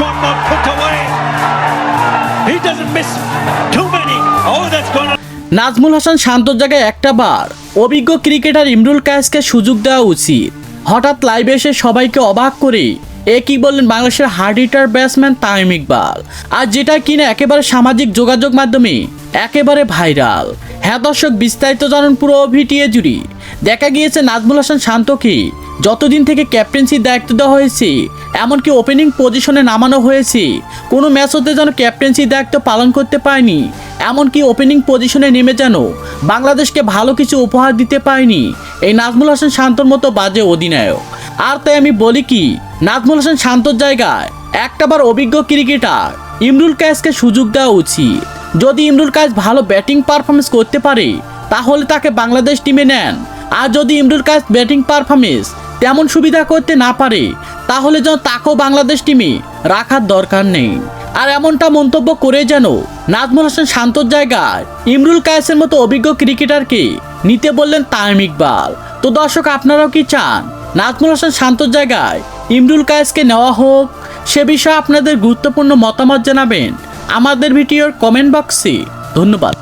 one not put away. He doesn't miss too many. Oh, that's gone. Nazmul Hasan শান্তর জায়গায় একটা বার অভিজ্ঞ ক্রিকেটার ইমরুল কায়েসকে সুযোগ দেওয়া উচিত। হঠাৎ লাইভে এসে সবাইকে অবাক করে একই বললেন বাংলাদেশের hard hitter batsman Tamim Iqbal, আর যেটা কিনা একেবারে সামাজিক যোগাযোগ মাধ্যমে একেবারে ভাইরাল। হ্যাঁ দর্শক, বিস্তারিত জানুন পুরো ভিডিও জুড়ে। দেখা গিয়েছে নাজমুল হাসান শান্তকে যতদিন থেকে ক্যাপ্টেন্সির দায়িত্ব দেওয়া হয়েছে, এমনকি ওপেনিং পজিশনে নামানো হয়েছে, কোনো ম্যাচ হতে যেন ক্যাপ্টেন্সির দায়িত্ব পালন করতে পারেনি, এমনকি ওপেনিং পজিশনে নেমে যেন বাংলাদেশকে ভালো কিছু উপহার দিতে পারেনি এই নাজমুল হাসান শান্তর মতো বাজে অধিনায়ক। আর তাই আমি বলি কি, নাজমুল হাসান শান্তর জায়গায় একটাবার অভিজ্ঞ ক্রিকেটার ইমরুল কায়েসকে সুযোগ দেওয়া উচিত। যদি ইমরুল কায়েস ভালো ব্যাটিং পারফরমেন্স করতে পারে তাহলে তাকে বাংলাদেশ টিমে নেন, আর যদি ইমরুল কায়েস ব্যাটিং পারফরমেন্স তেমন সুবিধা করতে না পারে তাহলে যেন তাকেও বাংলাদেশ টিমে রাখার দরকার নেই। আর এমনটা মন্তব্য করে যেন নাজমুল হাসান শান্তর জায়গায় ইমরুল কায়েসের মতো অভিজ্ঞ ক্রিকেটারকে নিতে বললেন তামিম ইকবাল। তো দর্শক, আপনারাও কি চান নাজমুল হাসান শান্তর জায়গায় ইমরুল কায়েসকে নেওয়া হোক? সে বিষয়ে আপনাদের গুরুত্বপূর্ণ মতামত জানাবেন আমাদের ভিডিওর কমেন্ট বক্সে। ধন্যবাদ।